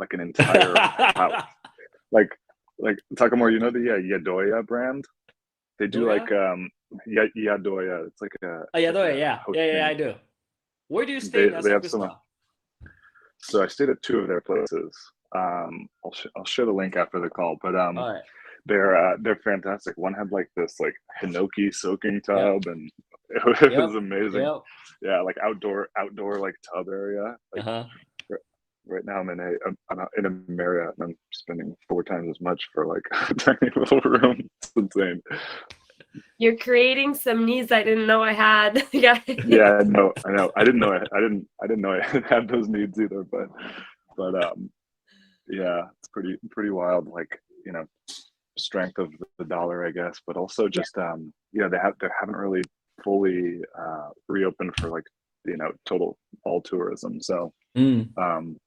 like an entire house. Like Takamori, you know the Yadoya brand? They do Doya? like Yadoya. It's like a Oh, yeah, like Doya, a yeah. host Yeah, name. I do. Where do you stay in They have some. Asakusa? So I stayed at two of their places. I'll share the link after the call, but All right. they're fantastic. One had like this like hinoki soaking Yep. tub, and it was Yep. amazing. Yep. Yeah, like outdoor like tub area. Like Uh-huh. right now, I'm in a Marriott, and I'm spending 4 times as much for like a tiny little room. It's insane. You're creating some needs I didn't know I had. Yeah. Yeah, I know. I didn't know I didn't know I had those needs either, but yeah, it's pretty wild. Like, you know, strength of the dollar, I guess, but also just they haven't really fully reopened for like, you know, total all tourism. So um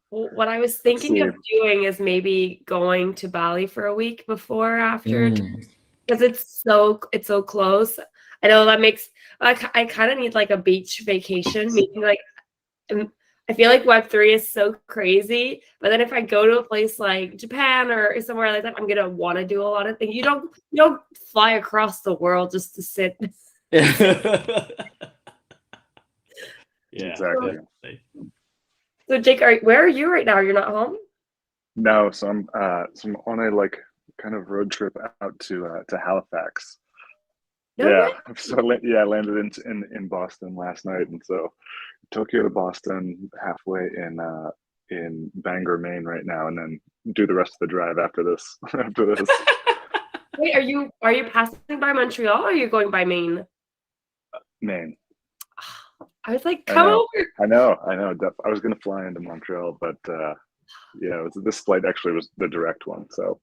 What I was let's thinking see. of doing is maybe going to Bali for a week before or after, Mm. because it's so close. I know that makes like I kind of need like a beach vacation. Maybe like I feel like Web3 is so crazy, but then if I go to a place like Japan or somewhere like that, I'm gonna want to do a lot of things. You don't fly across the world just to sit. Yeah, Exactly. definitely. So Jake, where are you right now? You're not home? No, so I'm on a like kind of road trip out to Halifax. No way. Yeah, so I landed in Boston last night, and so Tokyo to Boston, halfway in Bangor, Maine right now, and then do the rest of the drive after this. After this, Wait, are you passing by Montreal or are you going by Maine? Maine. I was like, I come know, over. I know, I know. I was gonna fly into Montreal, but yeah, this flight actually was the direct one. So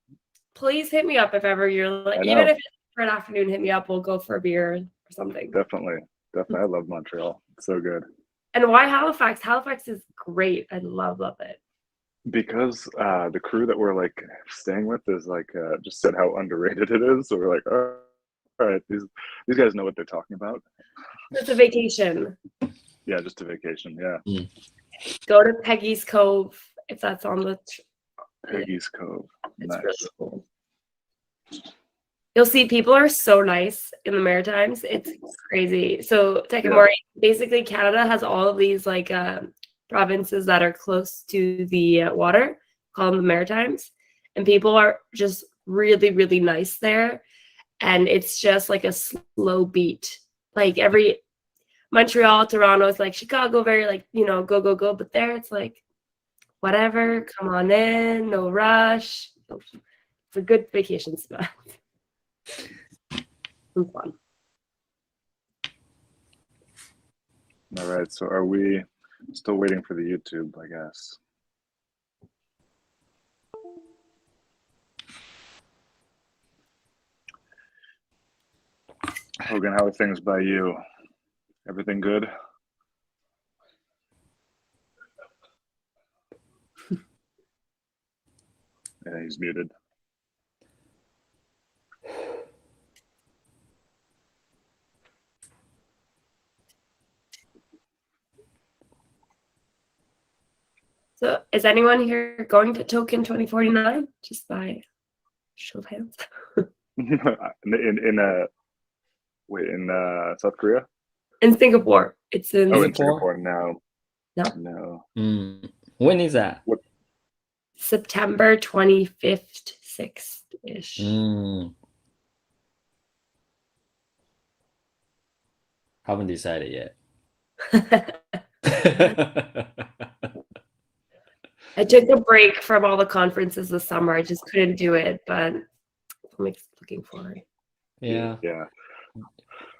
Please hit me up if ever you're like, I even know, if it's for an afternoon, hit me up. We'll go for a beer or something. definitely. I love Montreal. It's so good. And why Halifax? Halifax is great. I love it. Because the crew that we're like staying with is like just said how underrated it is. So we're like, all right, these guys know what they're talking about. It's a vacation. Yeah, just a vacation. Yeah, Go to Peggy's Cove if that's on the. Peggy's Cove. It's Nice. really cool. You'll see people are so nice in the Maritimes. It's crazy. So Takamori, basically Canada has all of these like provinces that are close to the water, called the Maritimes, and people are just really, really nice there. And it's just like a slow beat. Like every Montreal, Toronto is like Chicago, very like, go, go, go. But there it's like, whatever, come on in, no rush. It's a good vacation spot. And fun. All right. So are we still waiting for the YouTube, I guess? Hogan, how are things by you? Everything good? Yeah, he's muted. So is anyone here going to Token 2049? Just by show of hands. in South Korea? In Singapore. It's in in Singapore. No. When is that? What? September 25th, 6th-ish. Haven't decided yet. I took a break from all the conferences this summer. I just couldn't do it, but I'm looking forward. Yeah. Yeah.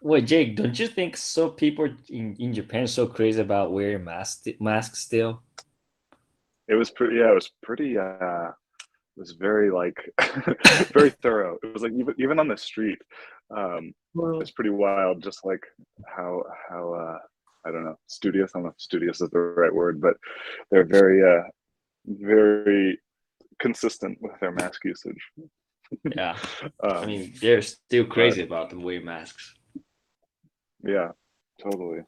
Wait, Jake, don't you think so people in Japan are so crazy about wearing masks still? It was pretty. Yeah, it was pretty. It was very like very thorough. It was like even on the street, it's pretty wild. Just like how I don't know, studious. I don't know if studious is the right word, but they're very consistent with their mask usage. Yeah, I mean they're still crazy about the wear masks. Yeah, totally.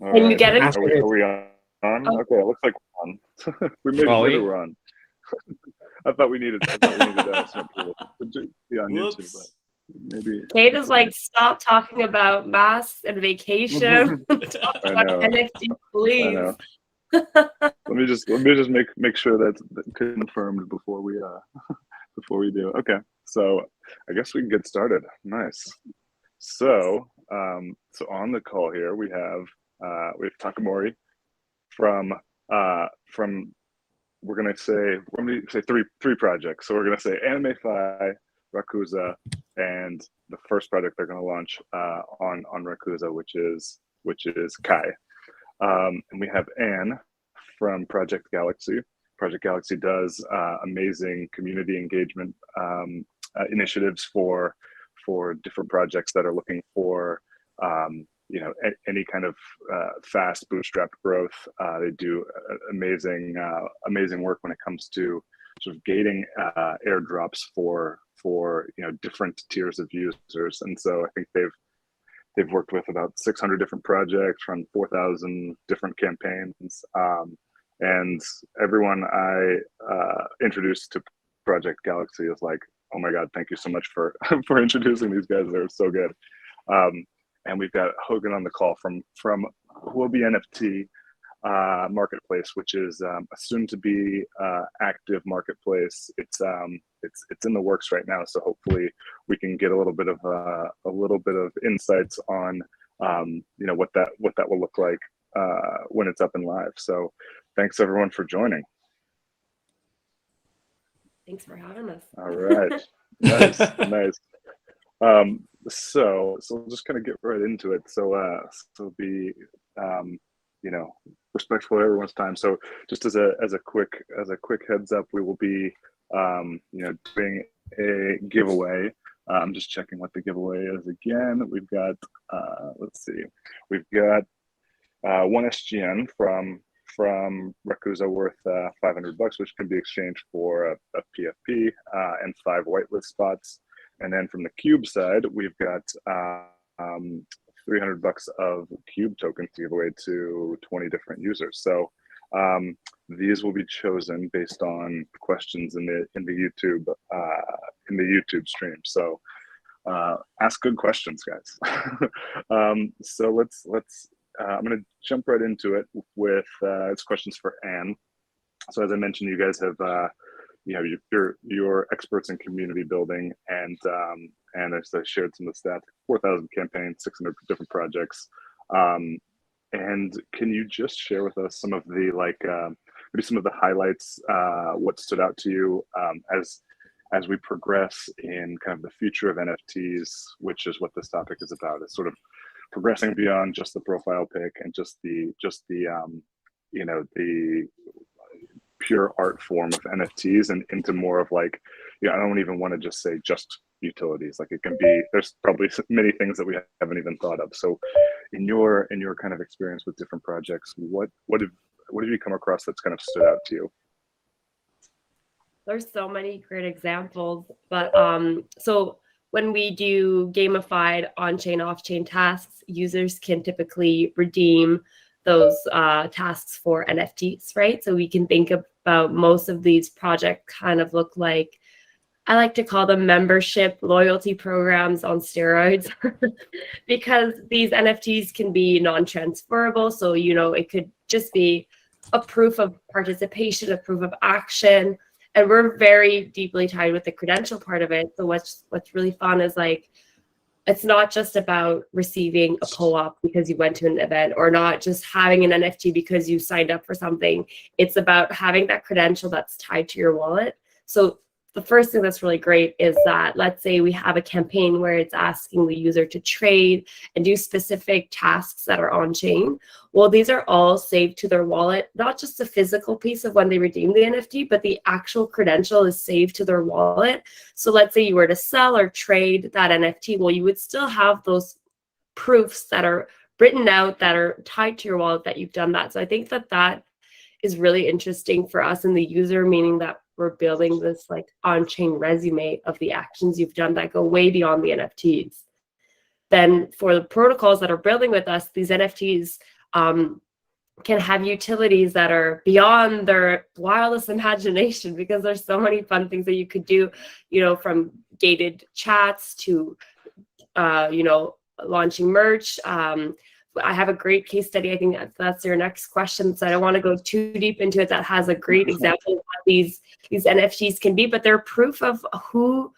All And right. you get it. Are we on? on? Oh. Okay, it looks like we're on. We made Oh, sure we're on. I thought we needed some people to be on YouTube, but whoops. maybe. Kate is like, stop talking about masks and vacation. Talk I about know. NFT, I please. know. Let me just make sure that's confirmed before we do. Okay, so I guess we can get started. Nice. So so on the call here we have Takamori from we're gonna say three projects. So we're gonna say Anime-Fi, Rakuza, and the first project they're gonna launch on Rakuza, which is Kai. And we have Anne from Project Galaxy. Project Galaxy does amazing community engagement initiatives for different projects that are looking for any kind of fast bootstrapped growth. They do amazing work when it comes to sort of gating airdrops for different tiers of users. And so I think they've worked with about 600 different projects from 4,000 different campaigns. And everyone I introduced to Project Galaxy is like, oh my God, thank you so much for for introducing these guys. They're so good. And we've got Hogan on the call from Huobi NFT marketplace, which is a soon-to-be active marketplace. It's in the works right now, so hopefully we can get a little bit of insights on what that will look like when it's up and live. So thanks everyone for joining. Thanks for having us. All right. Nice. So we'll just kind of get right into it. So be respectful of everyone's time. So just as a quick heads up, we will be doing a giveaway. I'm just checking what the giveaway is again. We've got we've got one SGN from Rakuza worth $500, which can be exchanged for a PFP and 5 whitelist spots. And then from the Cube side, we've got $300 of Cube tokens to give away to 20 different users. So these will be chosen based on questions in the YouTube stream. So ask good questions, guys. So let's I'm going to jump right into it with it's questions for Anne. So as I mentioned, you guys have you're experts in community building, and as I shared some of the stats, 4,000 campaigns, 600 different projects. And can you just share with us some of the maybe some of the highlights, what stood out to you as we progress in kind of the future of NFTs, which is what this topic is about, is sort of progressing beyond just the profile pic and just the pure art form of NFTs and into more of like, I don't even want to just say just utilities. Like it can be, there's probably many things that we haven't even thought of. So in your kind of experience with different projects, what have you come across that's kind of stood out to you? There's so many great examples, but so when we do gamified on-chain, off-chain tasks, users can typically redeem those tasks for NFTs, right? So we can think about most of these projects kind of look like, I like to call them membership loyalty programs on steroids, because these NFTs can be non-transferable. So, it could just be a proof of participation, a proof of action. And we're very deeply tied with the credential part of it. So what's really fun is like, it's not just about receiving a co-op because you went to an event, or not just having an NFT because you signed up for something. It's about having that credential that's tied to your wallet. So the first thing that's really great is that, let's say we have a campaign where it's asking the user to trade and do specific tasks that are on chain. Well, these are all saved to their wallet, not just the physical piece of when they redeem the NFT, but the actual credential is saved to their wallet. So let's say you were to sell or trade that NFT, well, you would still have those proofs that are written out that are tied to your wallet that you've done that. So I think that is really interesting for us and the user, meaning that we're building this like on-chain resume of the actions you've done that go way beyond the NFTs. Then for the protocols that are building with us, these NFTs, can have utilities that are beyond their wildest imagination, because there's so many fun things that you could do, you know, from gated chats to, you know, launching merch. I have a great case study. I think that's your next question. So I don't want to go too deep into it. That has a great example of what these NFTs can be, but they're proof of who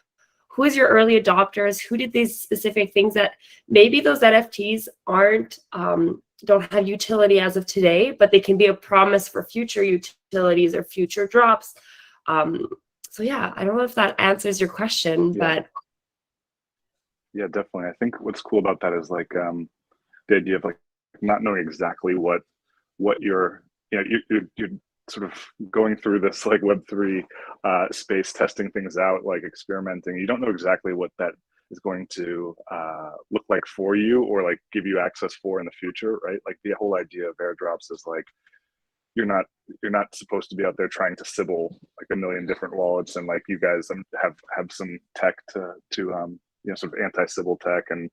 is your early adopters, who did these specific things that maybe those NFTs aren't, don't have utility as of today, but they can be a promise for future utilities or future drops. So yeah, I don't know if that answers your question, but. Yeah, definitely. I think what's cool about that is like the idea of like not knowing exactly what you're, you know, you're sort of going through this like Web3 space, testing things out, like experimenting. You don't know exactly what that is going to look like for you, or like give you access for in the future, right? Like the whole idea of airdrops is like you're not supposed to be out there trying to sybil like a million different wallets, and like you guys have some tech to you know, sort of anti-sybil tech and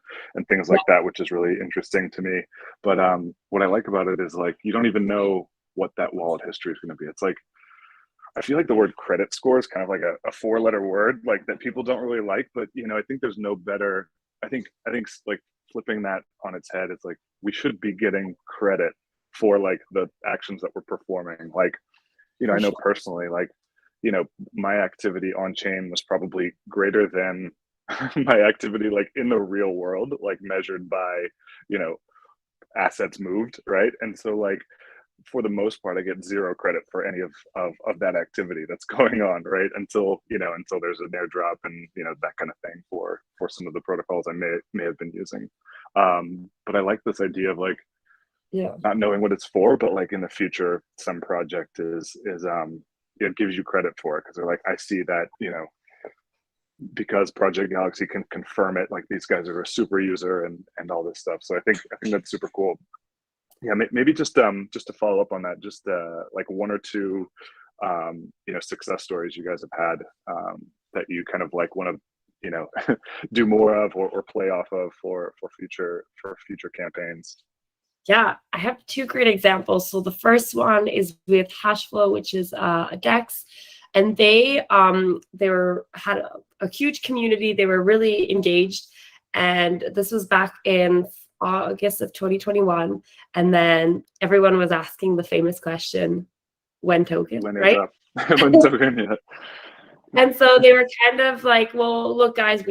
things like that, which is really interesting to me. But what I like about it is like you don't even know what that wallet history is going to be. It's like, I feel like the word credit score is kind of like a four-letter word, like that people don't really like. But you know, I think there's no better. I think like flipping that on its head, it's like we should be getting credit for like the actions that we're performing. Like, you know, I know personally, like, you know, my activity on chain was probably greater than my activity like in the real world, like measured by, you know, assets moved, right? And so like for the most part, I get zero credit for any of that activity that's going on, right? Until, you know, until there's an airdrop and, you know, that kind of thing for some of the protocols I may have been using. But I like this idea of like, Yeah, not knowing what it's for, but like in the future, some project is it gives you credit for it because they're like, I see that, you know, because Project Galaxy can confirm it, like these guys are a super user and all this stuff. So I think that's super cool. Yeah, maybe just to follow up on that, just like one or two you know, success stories you guys have had that you kind of like want to, you know, do more of or play off of for future campaigns. Yeah, I have two great examples. So the first one is with Hashflow, which is a DEX, and they had a huge community. They were really engaged, and this was back in August of 2021. And then everyone was asking the famous question, when token, When is right? up? When token, yeah. And so they were kind of like, well, look, guys,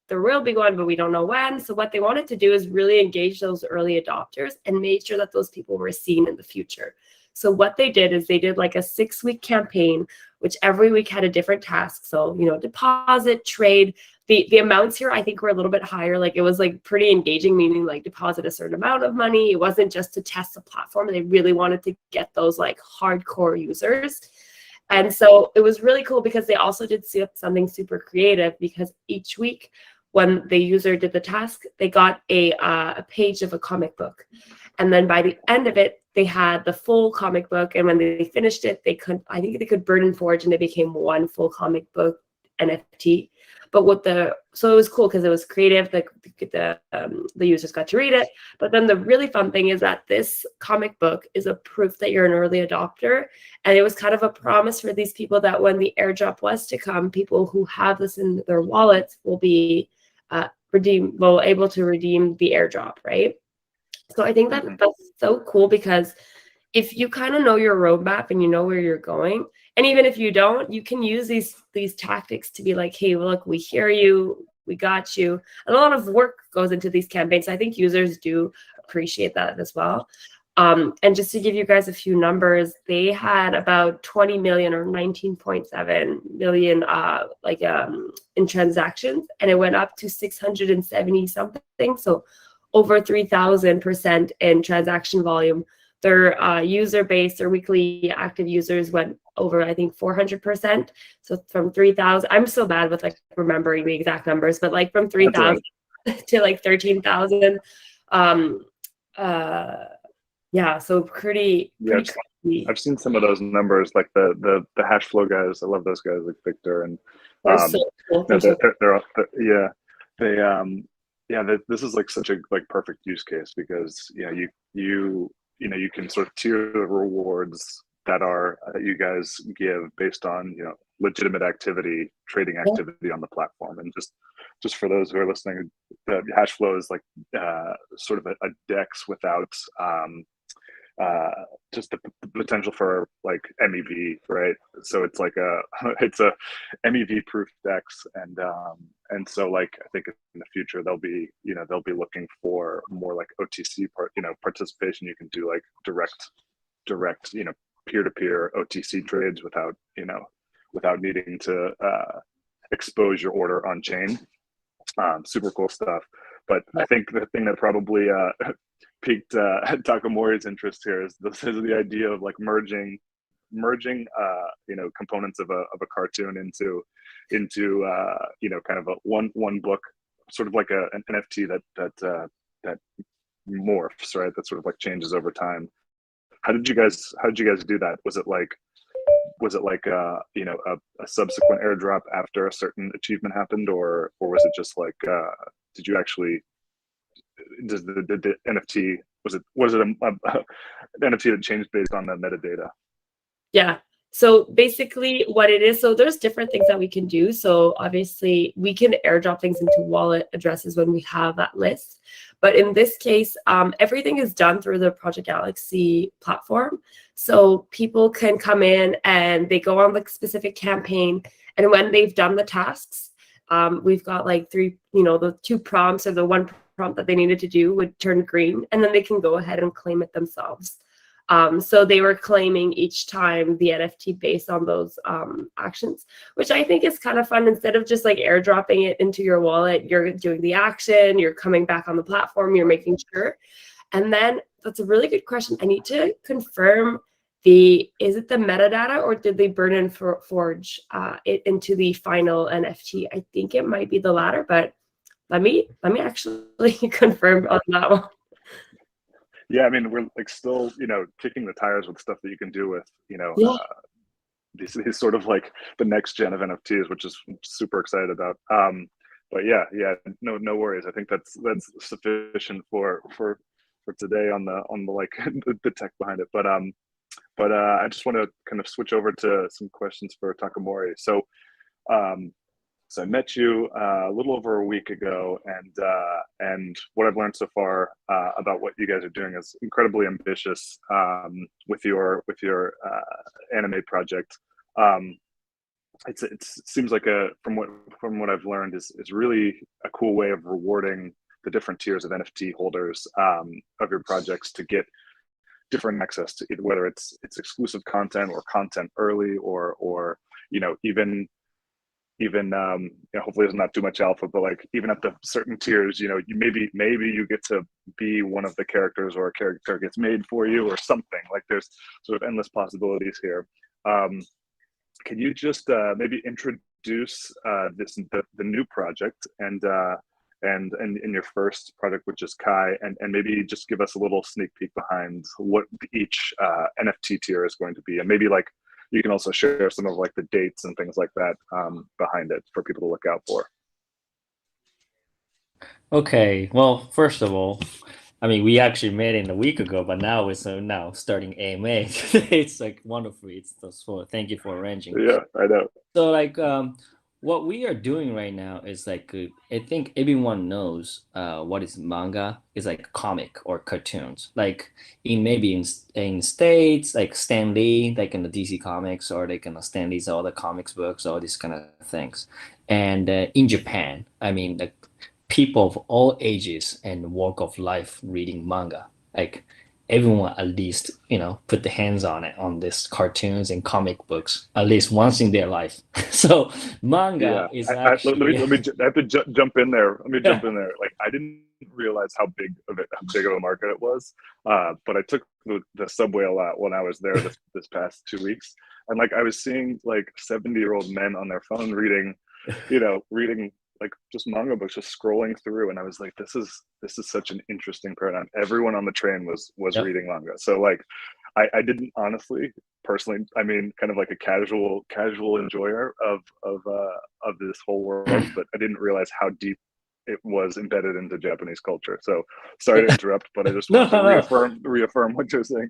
there will be one, but we don't know when. So what they wanted to do is really engage those early adopters and made sure that those people were seen in the future. So what they did is they did like a 6-week campaign, which every week had a different task. So, you know, deposit, trade. The amounts here, I think, were a little bit higher. Like it was like pretty engaging, meaning like deposit a certain amount of money. It wasn't just to test the platform. They really wanted to get those like hardcore users. And so it was really cool because they also did something super creative, because each week when the user did the task, they got a page of a comic book. And then by the end of it, they had the full comic book. And when they finished it, I think they could burn and forge, and they became one full comic book NFT. But so it was cool because it was creative. The users got to read it. But then the really fun thing is that this comic book is a proof that you're an early adopter. And it was kind of a promise for these people that when the airdrop was to come, people who have this in their wallets will be able to redeem the airdrop, right? So I think that that's so cool, because if you kind of know your roadmap and you know where you're going, and even if you don't, you can use these tactics to be like, hey, look, we hear you, we got you. And a lot of work goes into these campaigns. I think users do appreciate that as well. And just to give you guys a few numbers, they had about 20 million or 19.7 million in transactions, and it went up to 670 something. So over 3,000% in transaction volume. Their user base, their weekly active users went over, I think, 400%. So from 3,000, I'm so bad with like remembering the exact numbers, but like from 3,000 to like 13,000. Yeah, so pretty crazy. I've seen some of those numbers, like the Hashflow guys. I love those guys, like Victor, and they're so cool. This is like such a like perfect use case, because you know you you can sort of tier the rewards that you guys give based on legitimate activity, trading activity on the platform. And just for those who are listening, the hash flow is like sort of a DEX without just the potential for like MEV, right? So it's like it's a MEV proof DEX, and so like I think in the future they'll be looking for more like OTC participation. You can do like direct peer-to-peer OTC trades without needing to expose your order on chain. Super cool stuff. But I think the thing that probably piqued Takamori's interest here is the idea of like merging components of a cartoon into kind of a one book, sort of like an NFT that morphs, right? That sort of like changes over time. How did you guys do that? Was it like a subsequent airdrop after a certain achievement happened, or was it just like did you actually does the NFT was it an NFT that changed based on the metadata? Yeah. So basically what it is, so there's different things that we can do. So obviously we can airdrop things into wallet addresses when we have that list. But in this case, everything is done through the Project Galaxy platform. So people can come in and they go on the specific campaign. And when they've done the tasks, we've got like three, the 2 prompts or the 1 prompt that they needed to do would turn green. And then they can go ahead and claim it themselves. So they were claiming each time the NFT based on those actions, which I think is kind of fun. Instead of just like airdropping it into your wallet, you're doing the action, you're coming back on the platform, you're making sure. And then that's a really good question. I need to confirm is it the metadata, or did they burn and forge it into the final NFT? I think it might be the latter, but let me actually confirm on that one. Yeah, I mean, we're like still, kicking the tires with stuff that you can do with, these sort of like the next gen of NFTs, which is super excited about. But yeah, no worries. I think that's sufficient for today on the like the tech behind it. But I just want to kind of switch over to some questions for Takamori. So I met you a little over a week ago, and what I've learned so far about what you guys are doing is incredibly ambitious with your anime project. It seems like from what I've learned is really a cool way of rewarding the different tiers of NFT holders of your projects to get different access to it, whether it's exclusive content or content early, or even hopefully there's not too much alpha, but like even at the certain tiers, you maybe you get to be one of the characters, or a character gets made for you or something. Like there's sort of endless possibilities here. Can you just maybe introduce the new project and in your first project, which is Kai, and maybe just give us a little sneak peek behind what each NFT tier is going to be, and maybe like you can also share some of like the dates and things like that behind it for people to look out for. Okay, well, first of all, I mean, we actually met in a week ago, but now it's now starting AMA. It's like wonderful. So thank you for arranging. Yeah, I know. So like what we are doing right now is like I think everyone knows what is manga is like comic or cartoons. Like in States, like Stan Lee, like in the DC Comics, or like in the Stan Lee's all the comics books, all these kind of things. And in Japan, I mean, like people of all ages and walk of life reading manga. Like everyone at least, put the hands on it, on this cartoons and comic books at least once in their life. So manga is actually. Let me I have to jump in there. Let me jump in there. Like I didn't realize how big of a market it was, but I took the subway a lot when I was there this past 2 weeks, and like I was seeing like 70-year-old men on their phone reading like just manga books, just scrolling through, and I was like, this is such an interesting paradigm. Everyone on the train was Yep. reading manga. So like I didn't honestly, personally, I mean, kind of like a casual enjoyer of this whole world, but I didn't realize how deep it was embedded into Japanese culture. So sorry to interrupt, but I just No, want to no. reaffirm what you're saying.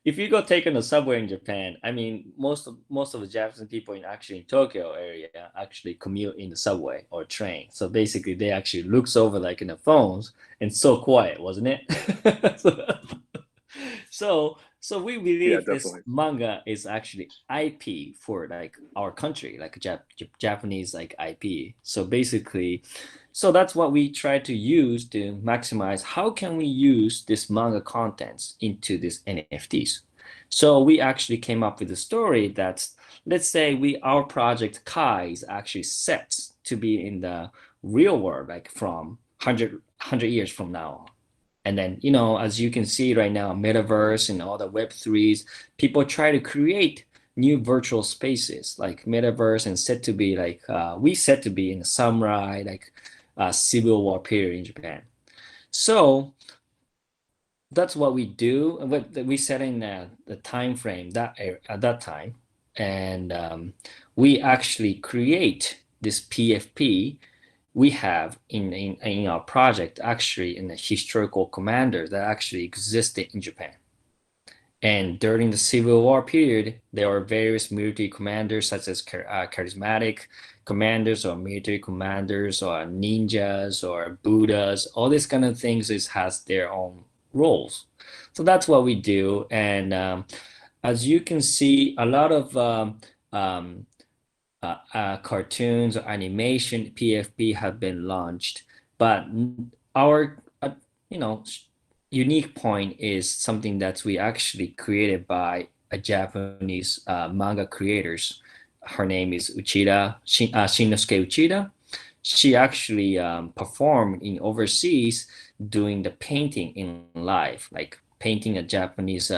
If you go take on the subway in Japan, I mean, most of the Japanese people in Tokyo area actually commute in the subway or train. So basically, they actually looks over like in the phones, and so quiet, wasn't it? So we Yeah, believe this definitely. manga is actually IP for like our country, like Japanese like IP. So basically, so that's what we try to use to maximize how can we use this manga contents into this NFTs. So we actually came up with a story that, let's say our project Kai is actually set to be in the real world, like from 100 years from now. And then, as you can see right now, metaverse and all the Web3s, people try to create new virtual spaces like metaverse and set to be like, we set to be in the samurai, like Civil War period in Japan. So that's what we do. What we set in the time frame at that time, and we actually create this PFP we have in our project actually in the historical commander that actually existed in Japan. And during the Civil War period, there are various military commanders such as charismatic commanders or military commanders or ninjas or Buddhas. All these kind of things has their own roles. So that's what we do. And as you can see, a lot of cartoons or animation PFP have been launched, but our unique point is something that we actually created by a Japanese manga creators. Her name is Shinosuke Uchida. She actually performed in overseas doing the painting in live, like painting a Japanese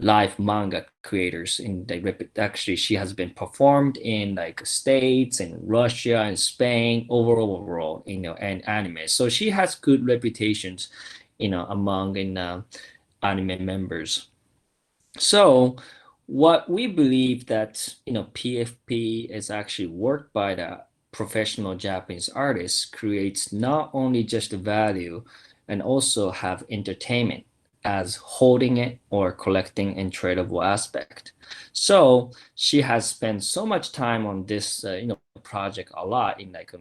live manga creators actually she has been performed in like States and Russia and Spain overall and anime, so she has good reputations among anime members. So what we believe that PFP is actually worked by the professional Japanese artists creates not only just the value and also have entertainment as holding it or collecting and tradable aspect. So she has spent so much time on this project a lot in like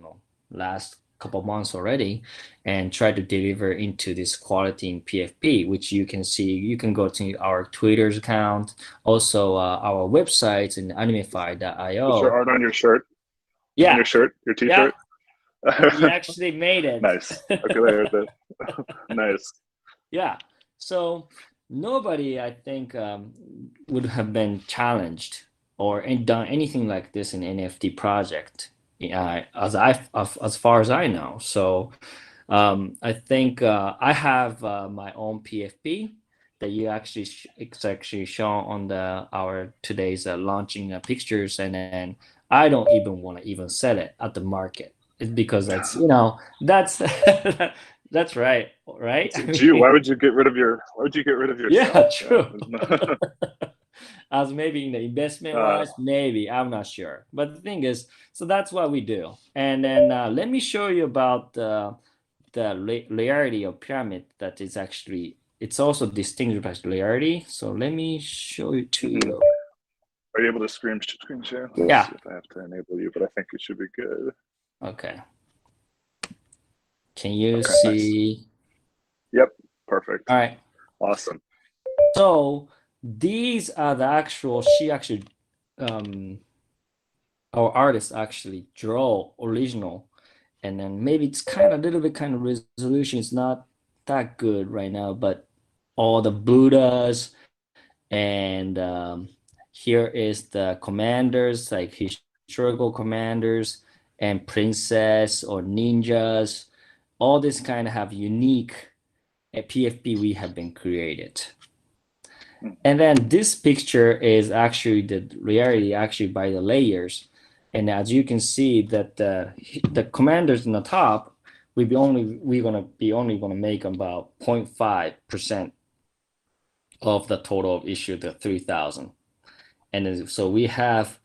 last couple months already, and try to deliver into this quality in PFP, which you can see. You can go to our Twitter's account, also our websites in animify.io. Is there art on your shirt? Yeah. On your shirt, your T-shirt. Yeah. We actually made it. Nice. Okay, there. Nice. Yeah. So nobody, I think, would have been challenged or done anything like this in NFT project, as far as I know. So I think I have my own PFP that it's actually shown on our today's launching pictures, and then I don't even want to even sell it at the market. It's because that's that's that's right. Gee, why would you get rid of your? Why would you get rid of yourself? Yeah, true. As maybe in the investment wise, maybe I'm not sure. But the thing is, so that's what we do. And then let me show you about the layerity of pyramid. That is actually, it's also distinguished by layerity. So let me show you to you. Are you able to screen share? Let's Yeah. see if I have to enable you, but I think it should be good. Okay. Can you see? Nice. Yep. Perfect. All right. Awesome. So these are the actual, our artist actually draw original, and then maybe it's kind of a little bit kind of resolution is not that good right now, but all the Buddhas and here is the commanders, like historical commanders and princess or ninjas. All this kind of have unique PFP we have been created. And then this picture is actually the reality actually by the layers. And as you can see that the commanders in the top, we're gonna make about 0.5% of the total of issue, the 3,000. And then, so we have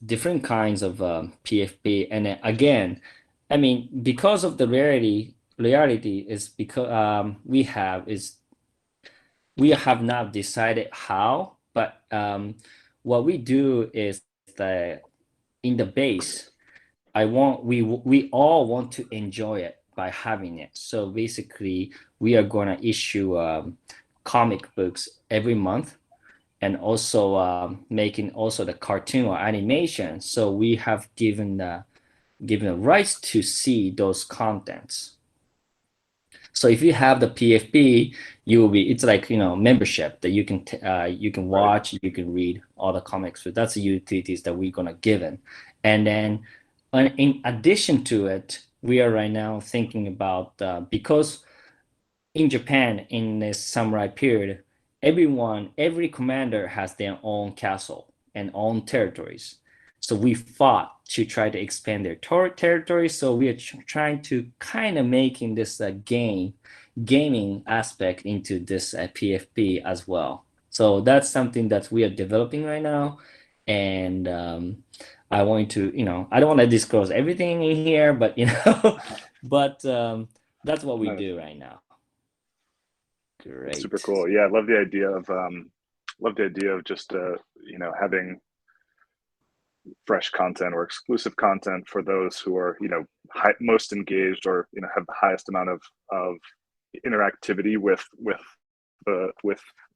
different kinds of PFP, and then again, I mean, because of the reality is because we have not decided how, but what we do is that in the base, we all want to enjoy it by having it. So basically, we are going to issue comic books every month, and also making also the cartoon or animation. So we have given the rights to see those contents. So if you have the PFP, it's like, membership that you can watch, you can read all the comics. So that's the utilities that we're gonna give in. And then in addition to it, we are right now thinking about because in Japan in this samurai period, every commander has their own castle and own territories. So we fought to try to expand their territory. So we are trying to kind of making this gaming aspect into this PFP as well. So that's something that we are developing right now. And I want to, I don't want to disclose everything in here, but but that's what we do right now. Great. Super cool. Yeah, I love the idea of just having fresh content or exclusive content for those who are most engaged or have the highest amount of interactivity with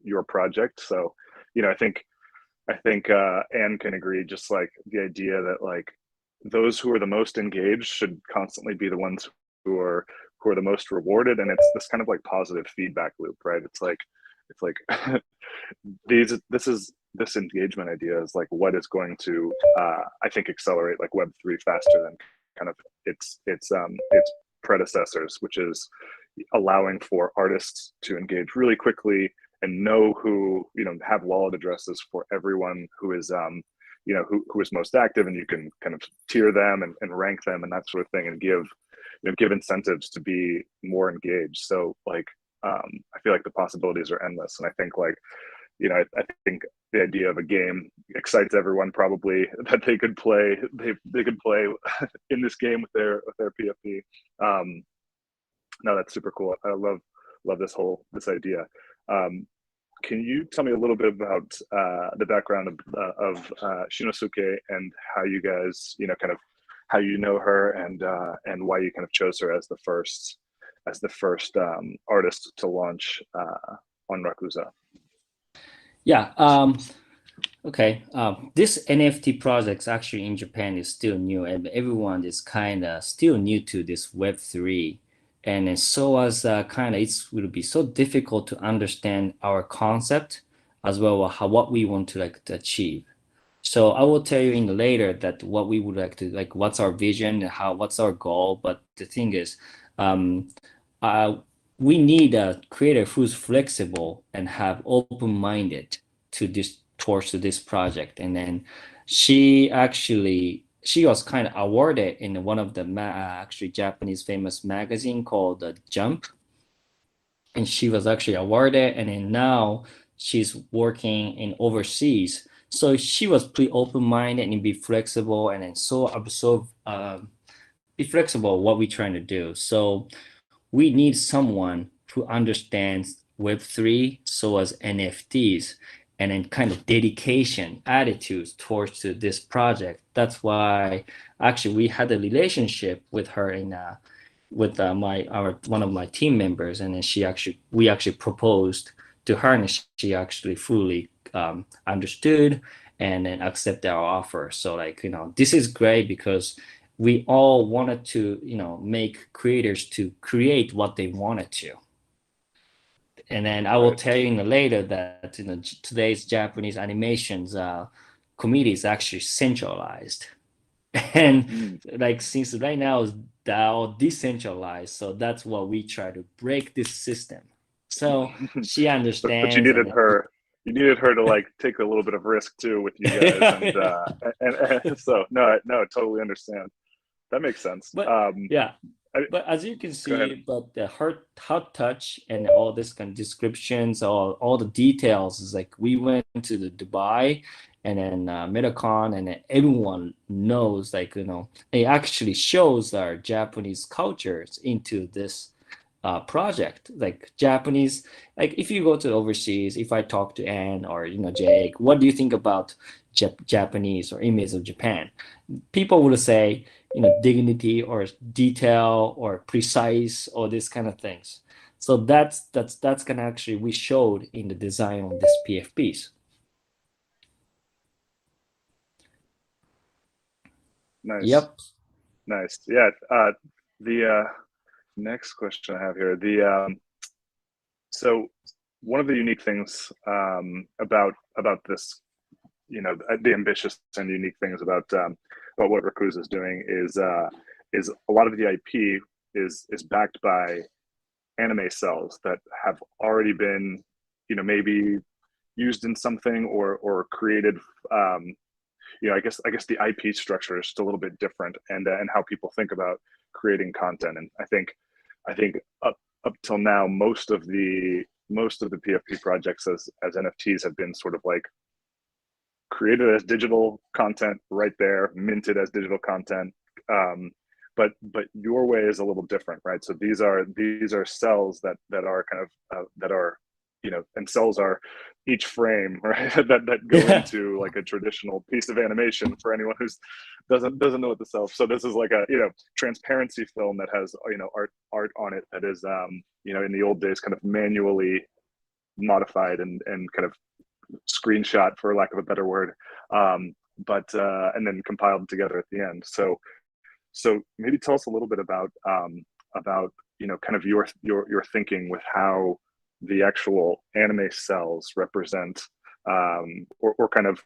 your project. So I think Anne can agree, just like the idea that like those who are the most engaged should constantly be the ones who are the most rewarded, and it's this kind of like positive feedback loop, right? It's like this engagement idea is like what is going to I think accelerate like Web3 faster than kind of its predecessors, which is allowing for artists to engage really quickly and know who have wallet addresses for everyone who is who is most active, and you can kind of tier them and rank them and that sort of thing, and give incentives to be more engaged. So like I feel like the possibilities are endless, and I think like I think the idea of a game excites everyone probably, that they could play in this game with their PFP. No, that's super cool. I love this idea. Can you tell me a little bit about the background of Shinosuke, and how you guys, kind of how you know her, and why you kind of chose her as the first artist to launch on Rakuza? Yeah. Okay. This NFT projects actually in Japan is still new, and everyone is kind of still new to this Web3. And so as kind of it will be so difficult to understand our concept as well as what we want to like to achieve. So I will tell you in later that what we would like to like, what's our vision and what's our goal. But the thing is, um, uh, we need a creator who's flexible and have open-minded towards this project. And then she was kind of awarded in one of the actually Japanese famous magazine called Jump, and she was actually awarded. And then now she's working in overseas. So she was pretty open-minded and be flexible, and then be flexible what we're trying to do. So we need someone who understands Web3, so as NFTs, and then kind of dedication, attitudes towards this project. That's why actually we had a relationship with her with one of my team members, and then we actually proposed to her, and she actually fully understood and then accepted our offer. So like this is great because we all wanted to make creators to create what they wanted to. And then I will tell you later that today's Japanese animations community is actually centralized, and like since right now is all decentralized. So that's what we try to break this system. So she understands. But you needed her to like take a little bit of risk too with you guys, and so no, totally understand. That makes sense. But yeah. But as you can see, but the hot touch and all this kind of descriptions, all the details is like we went to the Dubai, and then Metacon, and then everyone knows, like, it actually shows our Japanese cultures into this project. Like Japanese, like if you go to overseas, if I talk to Anne or Jake, what do you think about Japanese or image of Japan? People would say, dignity or detail or precise or this kind of things. So that's kind of actually we showed in the design of this PFPs. Nice. Yep. Nice. Yeah. The next question I have here, so one of the unique things about this, the ambitious and unique things about what Rakuza is doing is a lot of the IP is backed by anime cells that have already been, maybe used in something or created. I guess the IP structure is just a little bit different, and how people think about creating content. And I think up till now, most of the PFP projects as NFTs have been sort of like created as digital content right there, minted as digital content. But your way is a little different, right? So these are cells that are kind of that are, and cells are each frame, right? that go into like a traditional piece of animation for anyone who's doesn't know what the cell. So this is like a transparency film that has art on it that is in the old days kind of manually modified and kind of screenshot, for lack of a better word, but and then compiled together at the end. So maybe tell us a little bit about kind of your thinking with how the actual anime cells represent or kind of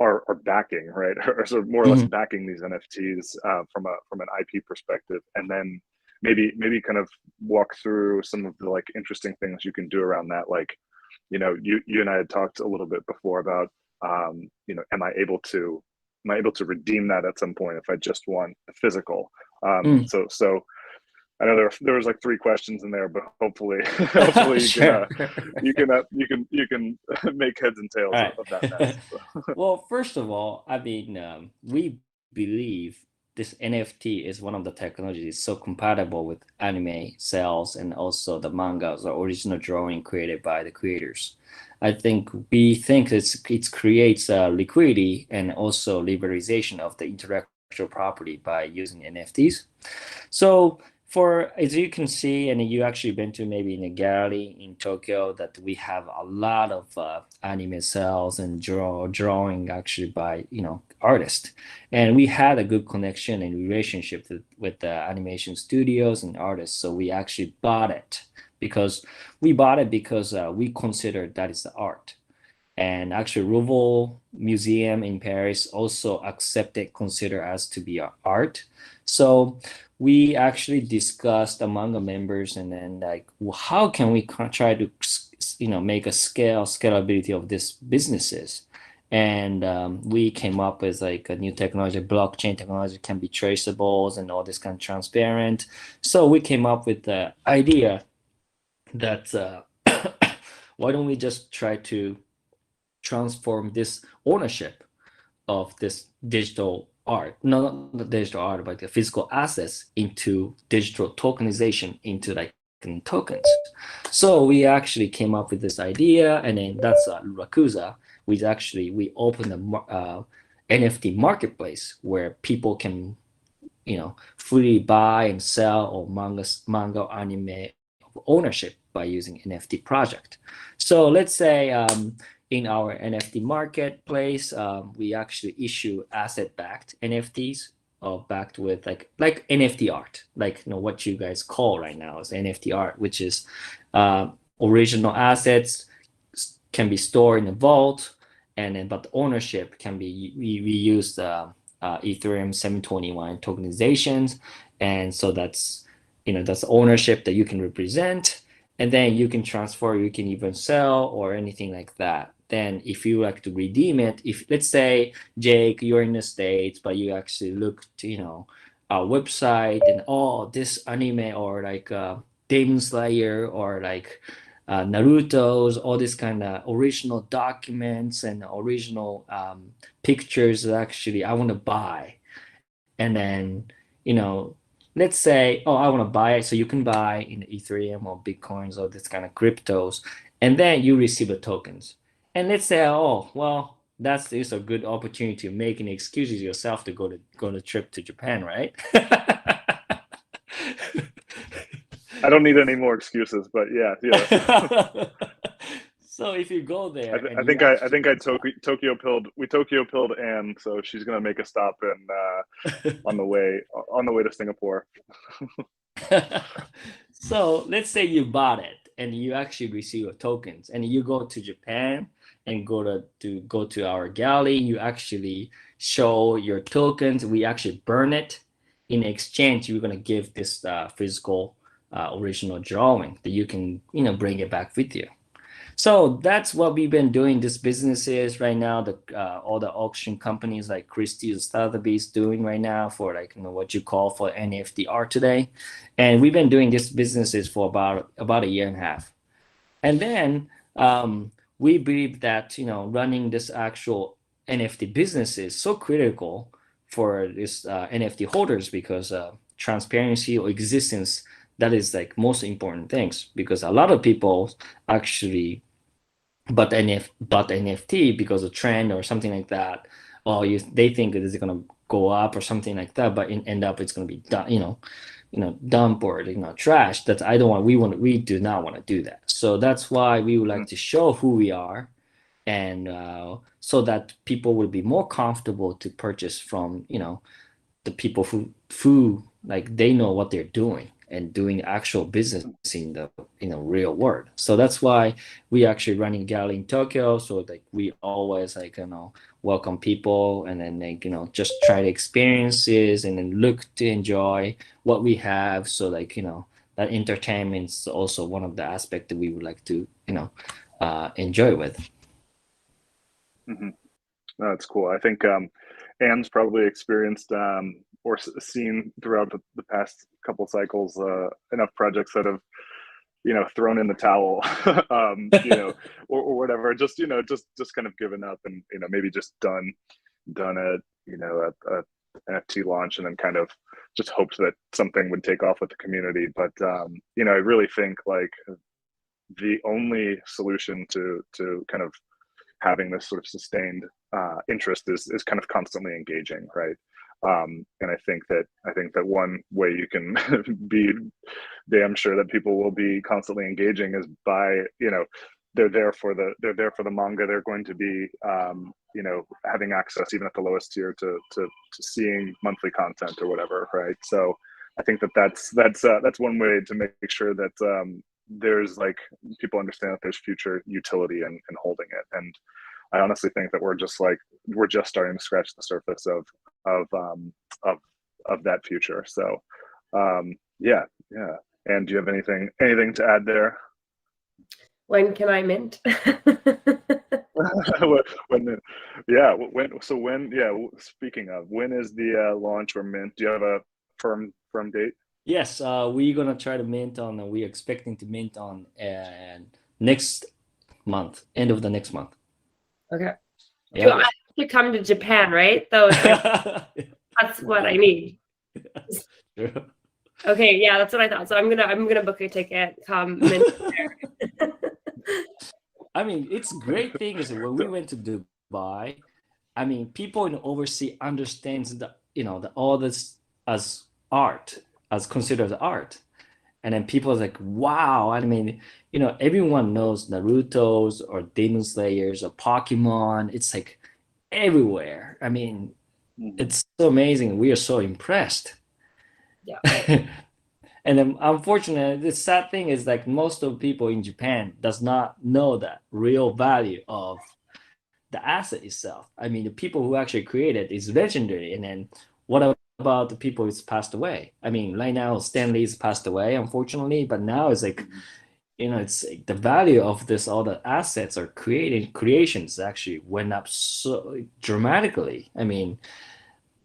are backing, right, or sort of more or less backing these NFTs from an IP perspective, and then maybe kind of walk through some of the like interesting things you can do around that. Like, you and I had talked a little bit before about am I able to redeem that at some point if I just want a physical? So I know there was like 3 questions in there, but hopefully Sure. you can make heads and tails of that mess. Well, first of all, I mean, we believe this NFT is one of the technologies so compatible with anime cells and also the mangas or original drawing created by the creators. We think it creates liquidity and also liberalization of the intellectual property by using NFTs. So as you can see, and you actually been to maybe in a gallery in Tokyo, that we have a lot of anime cells and drawing actually by artists, and we had a good connection and relationship with the animation studios and artists. So we actually bought it because we considered that is the art. And actually Louvre Museum in Paris also consider us to be art. So we actually discussed among the members, and then like, how can we try to make a scalability of these businesses? And we came up with like a new technology, blockchain technology, can be traceables and all this kind of transparent. So we came up with the idea that why don't we just try to transform this ownership of this digital art, not the digital art, but the physical assets, into digital tokenization, into like tokens. So we actually came up with this idea, and then that's Rakuza. We opened a NFT marketplace where people can freely buy and sell or manga anime ownership by using NFT project. So let's say in our NFT marketplace, we actually issue asset-backed NFTs, backed with like NFT art, like what you guys call right now is NFT art, which is original assets can be stored in a vault, but the ownership can be we use Ethereum 721 tokenizations, and so that's ownership that you can represent, and then you can transfer, you can even sell or anything like that. Then if you like to redeem it, if let's say Jake, you're in the States, but you actually look to our website and this anime or like Demon Slayer or like Naruto's, all this kind of original documents and original pictures that actually I want to buy. And then, let's say, oh, I want to buy it. So you can buy in Ethereum or Bitcoins or this kind of cryptos, and then you receive the tokens. And let's say, oh, well, that's is a good opportunity to make an excuses yourself to go on a trip to Japan, right? I don't need any more excuses, but yeah. So if you go there, I think I Tokyo pilled Anne, so she's gonna make a stop on the way to Singapore. So let's say you bought it and you actually receive your tokens, and you go to Japan and go to our gallery. You actually show your tokens. We actually burn it. In exchange, you're gonna give this physical original drawing that you can bring it back with you. So that's what we've been doing. This businesses right now, all the auction companies like Christie's, Sotheby's doing right now for what you call for NFT art today, and we've been doing this businesses for about a year and a half, and then we believe that running this actual NFT business is so critical for this NFT holders because transparency or existence, that is like most important things, because a lot of people actually bought NFT because of trend or something like that, or they think that it's gonna go up or something like that, but end up it's gonna be dump or trash. That we do not want to do that. So that's why we would like to show who we are, and so that people will be more comfortable to purchase from the people who like they know what they're doing and doing actual business in the real world. So that's why we actually running gallery in Tokyo. So like we always welcome people, and then just try the experiences and then look to enjoy what we have. So that entertainment is also one of the aspects that we would like to enjoy with. Mm-hmm. That's cool. I think Anne's probably experienced or seen throughout the past couple cycles enough projects that have thrown in the towel, or whatever, just kind of given up, and maybe just done a NFT launch and then kind of just hoped that something would take off with the community. But I really think like the only solution to kind of having this sort of sustained interest is kind of constantly engaging, right? And I think that one way you can be damn sure that people will be constantly engaging is by they're there for the manga. They're going to be having access even at the lowest tier to seeing monthly content or whatever, right? So I think that's one way to make sure that there's like people understand that there's future utility in holding it. And I honestly think that we're just starting to scratch the surface of that future. So yeah. And do you have anything to add there? When can I mint? Speaking of, when is the launch or mint? Do you have a firm date? Yes, we're gonna try to mint on. We're expecting to mint on next month, end of the next month. Okay. Yeah. I have to come to Japan, right? That's what I need. Sure. Okay, yeah, that's what I thought. So I'm gonna book a ticket. Come mint there. I mean, it's great thing is when we went to Dubai, I mean, people in overseas understands all this as art, as considered art. And then people are like, wow, I mean, everyone knows Naruto's or Demon Slayers or Pokemon. It's like everywhere. I mean, it's so amazing. We are so impressed. Yeah. And then unfortunately, the sad thing is like most of people in Japan does not know the real value of the asset itself. I mean, the people who actually created is legendary. And then what about the people who's passed away? I mean, right now Stanley's passed away, unfortunately, but now it's like, it's like the value of all the assets or creations actually went up so dramatically. I mean,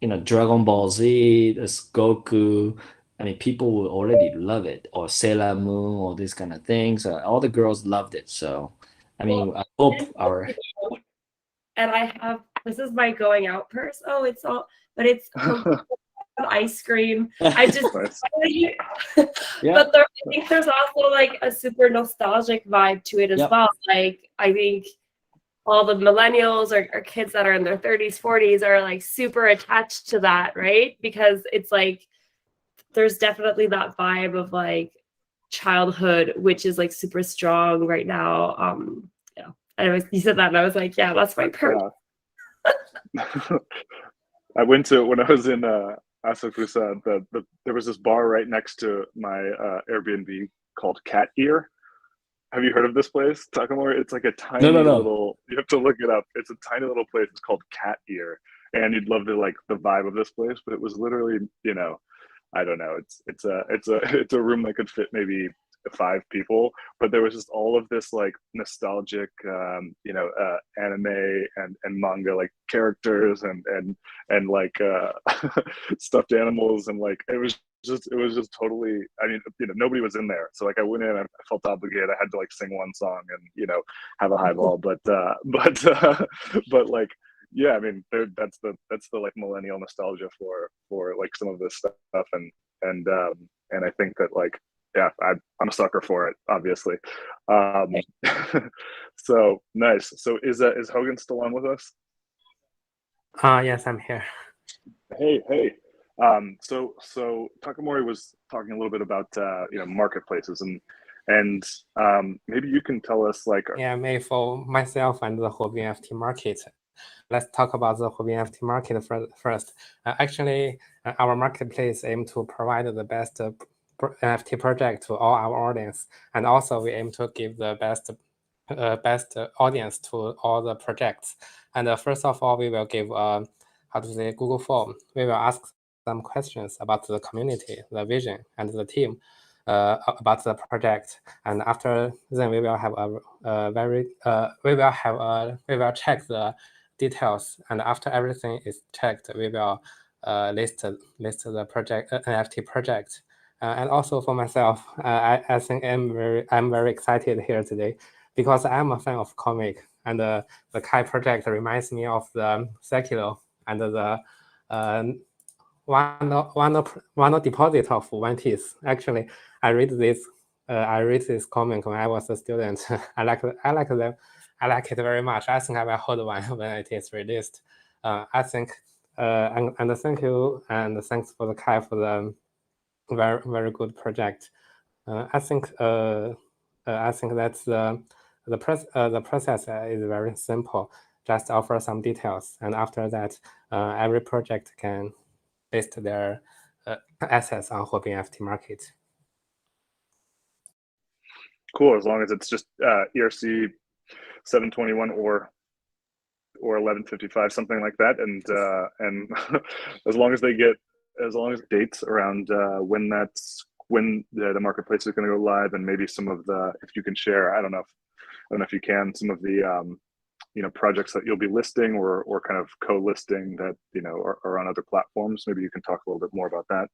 Dragon Ball Z, this Goku, I mean, people will already love it, or Sailor Moon, or these kind of things. All the girls loved it. So, I mean, I hope our and I have this is my going out purse. Oh, it's all, but it's ice cream. I just, Nice. yeah, but there, I think there's also like a super nostalgic vibe to it as Yep. well. Like I think all the millennials or kids that are in their 30s, 40s are like super attached to that, right? Because it's like there's definitely that vibe of like childhood, which is like super strong right now. Yeah. Anyways, you said that and I was like, yeah, that's my purse. I went to when I was in Asakusa. There was this bar right next to my Airbnb called Cat Ear. Have you heard of this place, Takamori? It's like a tiny No. little. You have to look it up. It's a tiny little place. It's called Cat Ear, and you'd love to like the vibe of this place. But it was literally, I don't know. It's a room that could fit maybe 5 people, but there was just all of this like nostalgic, anime and manga like characters and like stuffed animals and like it was just totally. I mean, nobody was in there, so like I went in and I felt obligated. I had to like sing one song and have a highball, but like yeah, I mean, that's the like millennial nostalgia for like some of this stuff, and I think that like yeah, I'm a sucker for it, obviously. Um, so nice. So is Hogan still on with us? Yes, I'm here. Hey. So Takamori was talking a little bit about marketplaces and maybe you can tell us like Yeah, maybe for myself and the Huobi NFT market. Let's talk about the Huobi NFT market first. Actually, our marketplace aim to provide the best NFT project to all our audience, and also we aim to give the best audience to all the projects. And first of all, we will give how to say Google form. We will ask some questions about the community, the vision, and the team about the project. And after then, we will have we will check the details. And after everything is checked, we will list the project NFT project. And also for myself, I think I'm very excited here today because I'm a fan of comic, and the Kai project reminds me of the Sekiro and the one deposit of One Piece. Actually, I read this comic when I was a student. I like them. I like it very much. I think I will hold one when it is released. I think and thank you and thanks for the Kai for the very very good project. I think that's the process is very simple. Just offer some details, and after that, every project can list their assets on Huobi NFT market. cool, as long as it's just ERC 721 or 1155, something like that, and as long as dates around when the marketplace is going to go live, and maybe some of the, if you can share, I don't know if you can, some of the projects that you'll be listing or kind of co-listing that are on other platforms. Maybe you can talk a little bit more about that.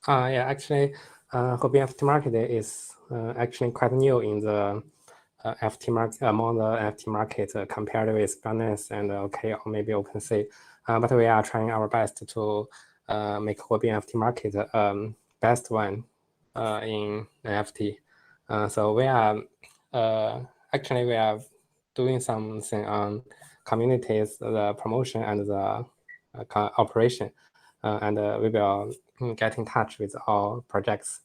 Yeah, actually, Huobi NFT market is actually quite new in the FT market, among the FT market compared with Binance and OK or maybe OpenSea. But we are trying our best to make Huobi NFT market best one in NFT. So we are actually we are doing something on communities, the promotion and the operation, and we will get in touch with all projects.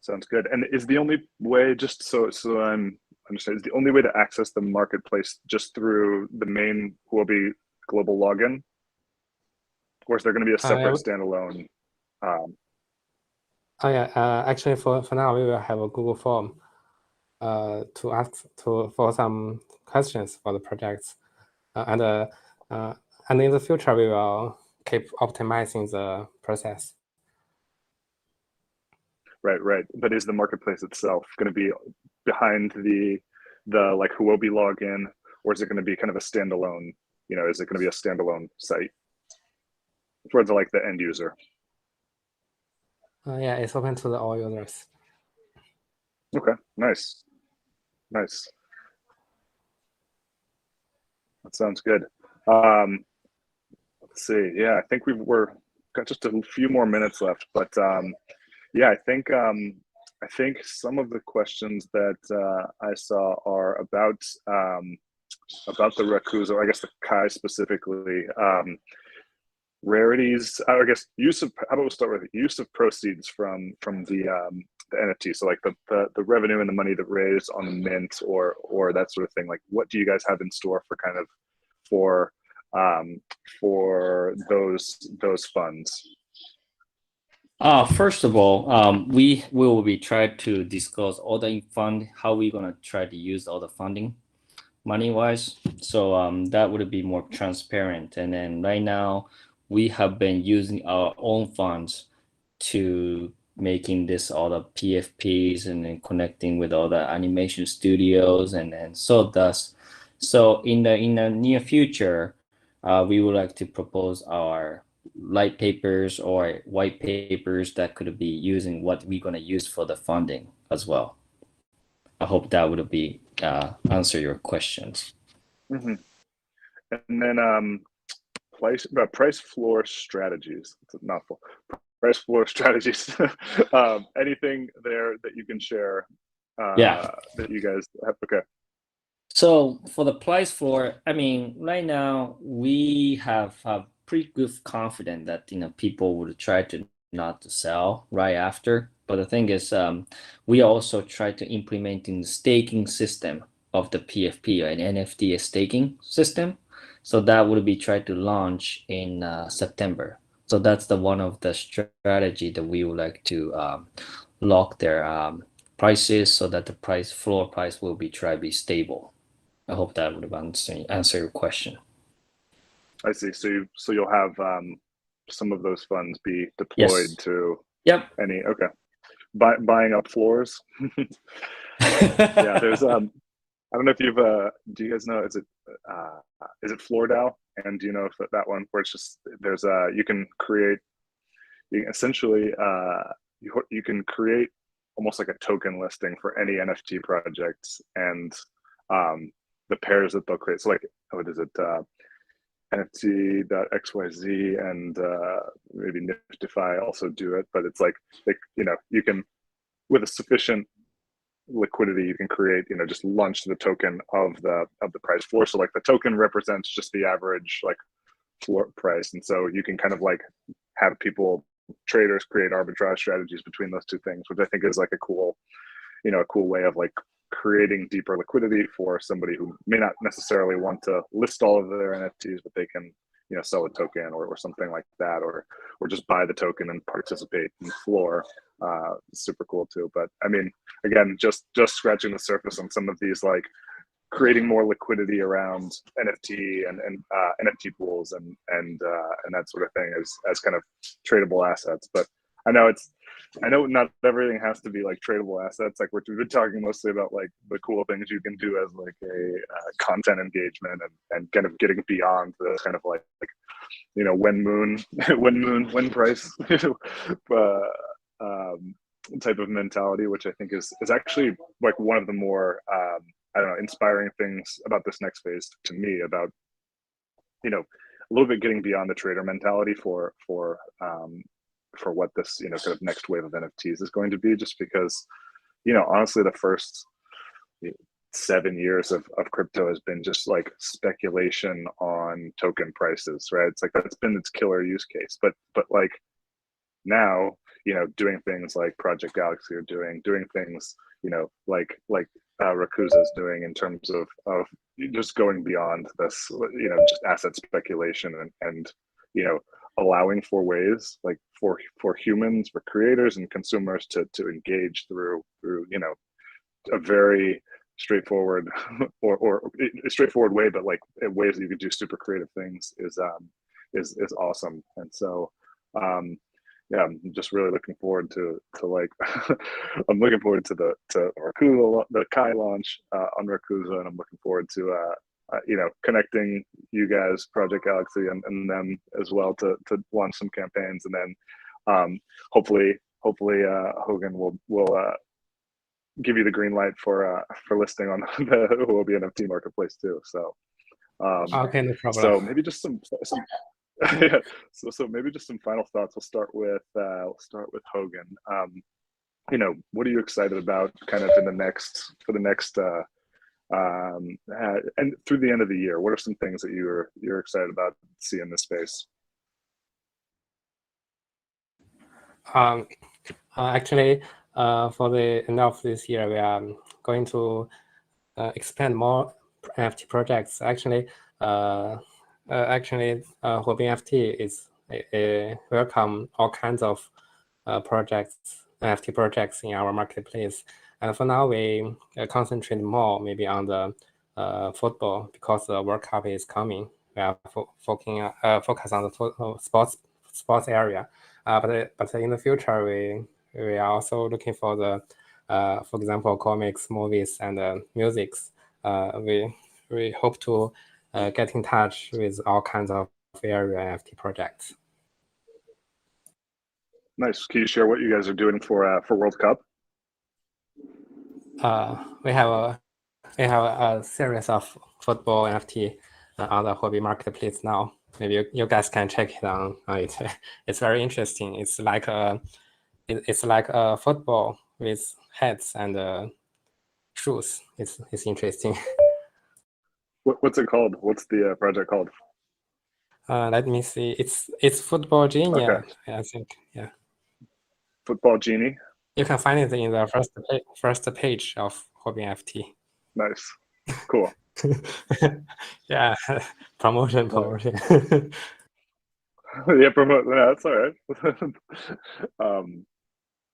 Sounds good. And is the only way, just so I'm understanding, is the only way to access the marketplace just through the main Huobi global login, or is there going to be a separate standalone? Actually, for now, we will have a Google form to ask for some questions for the projects, and in the future, we will keep optimizing the process. Right. But is the marketplace itself going to be behind the like Huobi login, or is it going to be kind of a standalone you know, is it going to be a standalone site towards like the end user? Yeah, it's open to all users. Okay, nice. Nice. That sounds good. Let's see. Yeah, I think we're got just a few more minutes left, but yeah, I think some of the questions that I saw are about the Rakuza, or I guess the Kai specifically. Rarities, I guess use of, how about we'll start with use of proceeds from the NFT. So like the revenue and the money that raised on the mint or that sort of thing. Like, what do you guys have in store for kind of for those funds? First of all, we will be trying to disclose all the fund, how we're gonna try to use all the funding money wise. So that would be more transparent. And then right now we have been using our own funds to making this all the PFPs and then connecting with all the animation studios and so thus. So in the near future, we would like to propose our light papers or white papers that could be using what we're gonna use for the funding as well. I hope that would be answer your questions. Mm-hmm. And then price floor strategies. It's a mouthful. Price floor strategies. Anything there that you can share? Yeah. That you guys have. Okay. So for the price floor, I mean, right now we have pretty good confidence that people would try to not to sell right after. But the thing is, we also try to implementing the staking system of the PFP and NFT staking system. So that would be tried to launch in September. So that's the one of the strategy that we would like to lock their prices so that the price floor price will be try to be stable. I hope that would have answer your question. I see. So you'll have some of those funds be deployed to any. Okay. Buying up floors. Yeah, there's I don't know if you've do you guys know, is it Floor DAO? And do you know if that one where it's just there's you can essentially you can create almost like a token listing for any NFT projects and the pairs that they'll create. So like, what is it? NFT.xyz and maybe Niftify also do it, but it's like you can, with a sufficient liquidity, you can create just launch the token of the price floor. So like the token represents just the average like floor price, and so you can kind of like have traders create arbitrage strategies between those two things, which I think is like a cool way of like creating deeper liquidity for somebody who may not necessarily want to list all of their NFTs, but they can sell a token or something like that, or just buy the token and participate in floor. Super cool too. But I mean, again, just scratching the surface on some of these, like creating more liquidity around NFT and NFT pools and that sort of thing as kind of tradable assets. But I know not everything has to be like tradable assets. Like we've been talking mostly about like the cool things you can do as like a content engagement and kind of getting beyond the kind of like when price type of mentality, which I think is actually like one of the more I don't know, inspiring things about this next phase to me, about a little bit getting beyond the trader mentality for what this kind of next wave of NFTs is going to be, just because honestly the first 7 years of crypto has been just like speculation on token prices, right? It's like that's been its killer use case, but like now doing things like Project Galaxy are doing things like Rakuza's doing in terms of just going beyond this just asset speculation and allowing for ways like for humans, for creators and consumers to engage through a very straightforward or a straightforward way, but like ways that you could do super creative things is awesome. And so yeah, I'm just really looking forward to like I'm looking forward to Rakuza, the Kai launch on Rakuza, and I'm looking forward to connecting you guys, Project Galaxy, and them as well to launch some campaigns, and then hopefully Hogan will give you the green light for listing on the Huobi NFT marketplace too. So okay, no problem. so maybe just some yeah, so maybe just some final thoughts. We'll start with Hogan. What are you excited about kind of for the next and through the end of the year? What are some things that you're excited about to see in this space? Actually, for the end of this year, we are going to expand more NFT projects. Actually, Huobi NFT is welcome all kinds of NFT projects in our marketplace. And for now, we concentrate more maybe on the football, because the World Cup is coming. We are focus on the sports area. But in the future, we are also looking for the, for example, comics, movies, and musics. We hope to get in touch with all kinds of area NFT projects. Nice. Can you share what you guys are doing for World Cup? We have a series of football NFT on the Huobi marketplace now. Maybe you guys can check it on it. It's very interesting. It's like a football with heads and shoes. It's interesting. What's it called? What's the project called? Let me see. It's Football Genie. Okay. I think. Yeah. Football Genie. You can find it in the first page of Huobi NFT. Nice. Cool. Yeah. Promotion. Yeah, promote. Yeah, that's all right.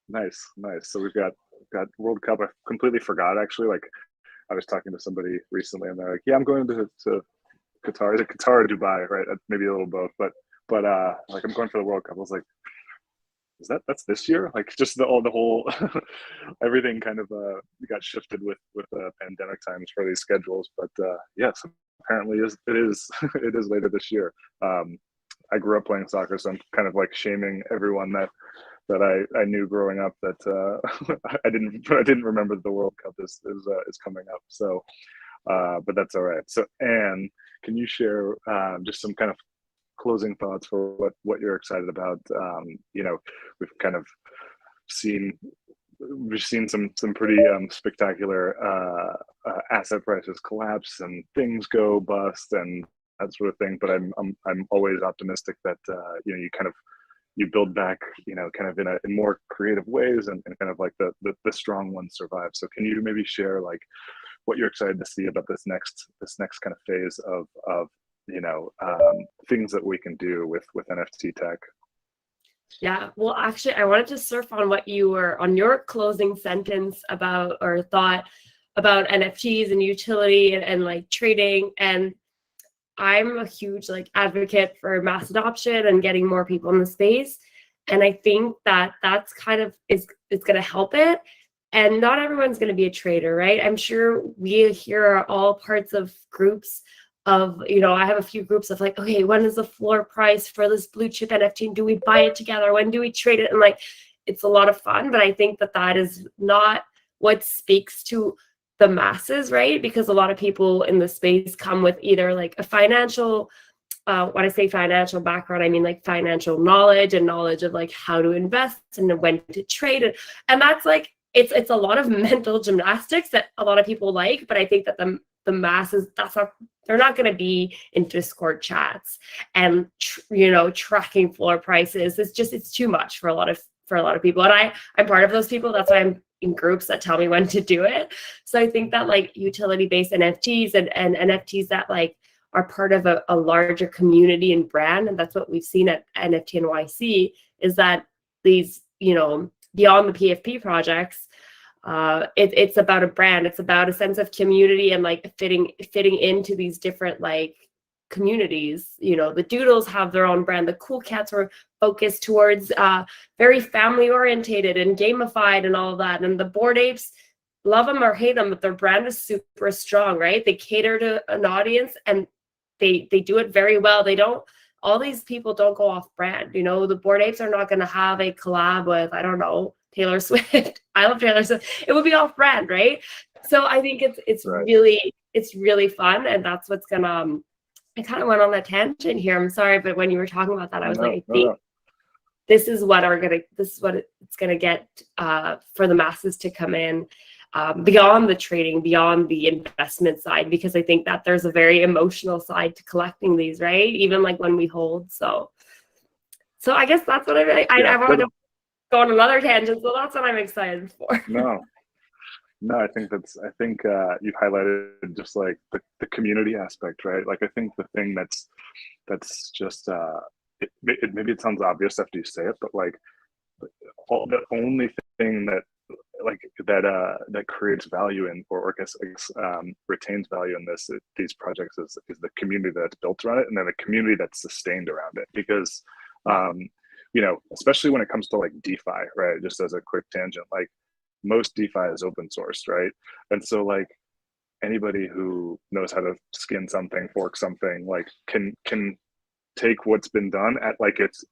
Nice. So we've got World Cup. I completely forgot, actually. Like, I was talking to somebody recently, and they're like, "Yeah, I'm going to Qatar. Is it Qatar or Dubai? Right? Maybe a little both. But like, I'm going for the World Cup." I was like, that's this year? Like, just the whole everything kind of got shifted with pandemic times for these schedules. But yes, apparently it is it is later this year. I grew up playing soccer, so I'm kind of like shaming everyone that I knew growing up that I didn't remember that the World Cup is coming up. So, but that's all right. So, Anne, can you share just some kind of closing thoughts for what you're excited about? We've kind of seen some pretty spectacular asset prices collapse and things go bust and that sort of thing. But I'm always optimistic that you build back, kind of in more creative ways, and kind of like the strong ones survive. So can you maybe share like what you're excited to see about this next kind of phase of things that we can do with NFT tech? Yeah, well, actually, I wanted to surf on what you were on your closing sentence about or thought about NFTs and utility and like trading. And I'm a huge like advocate for mass adoption and getting more people in the space. And I think that's kind of it's going to help it. And not everyone's going to be a trader, right? I'm sure we here are all parts of groups of, I have a few groups of like, okay, when is the floor price for this blue chip NFT? Do we buy it together? When do we trade it? And like, it's a lot of fun, but I think that is not what speaks to the masses, right? Because a lot of people in the space come with either like a financial, when I say financial background, I mean like financial knowledge and knowledge of like how to invest and when to trade it. And that's like, it's a lot of mental gymnastics that a lot of people like, but I think that the masses, they're not going to be in Discord chats and tracking floor prices. It's too much for a lot of people. And I'm part of those people. That's why I'm in groups that tell me when to do it. So I think that like utility-based NFTs and NFTs that like are part of a larger community and brand, and that's what we've seen at NFT NYC, is that these, beyond the PFP projects, it's about a brand. It's about a sense of community and like fitting into these different like communities. The Doodles have their own brand. The Cool Cats were focused towards very family orientated and gamified and all of that. And the Bored Apes, love them or hate them, but their brand is super strong, right? They cater to an audience and they do it very well. They don't, all these people don't go off brand. You know, the Bored Apes are not going to have a collab with, I don't know, Taylor Swift. I love Taylor Swift. It would be off brand, right? So I think it's Right. really fun, and that's what's gonna. I kind of went on a tangent here. I'm sorry, but when you were talking about that, I was like, I think this is what it's gonna get for the masses to come in. Beyond the trading, beyond the investment side, because I think that there's a very emotional side to collecting these, right? Even like when we hold. So I guess that's what I wanted to go on another tangent. So that's what I'm excited for. No, I think you've highlighted just like the community aspect, right? Like I think the thing that's just maybe it sounds obvious after you say it, but like the only thing that creates value in, or I guess retains value in these projects is the community that's built around it, and then the community that's sustained around it. Because you know, especially when it comes to like DeFi, right? Just as a quick tangent, like most DeFi is open source, right? And so like anybody who knows how to skin something, fork something, like can take what's been done at like its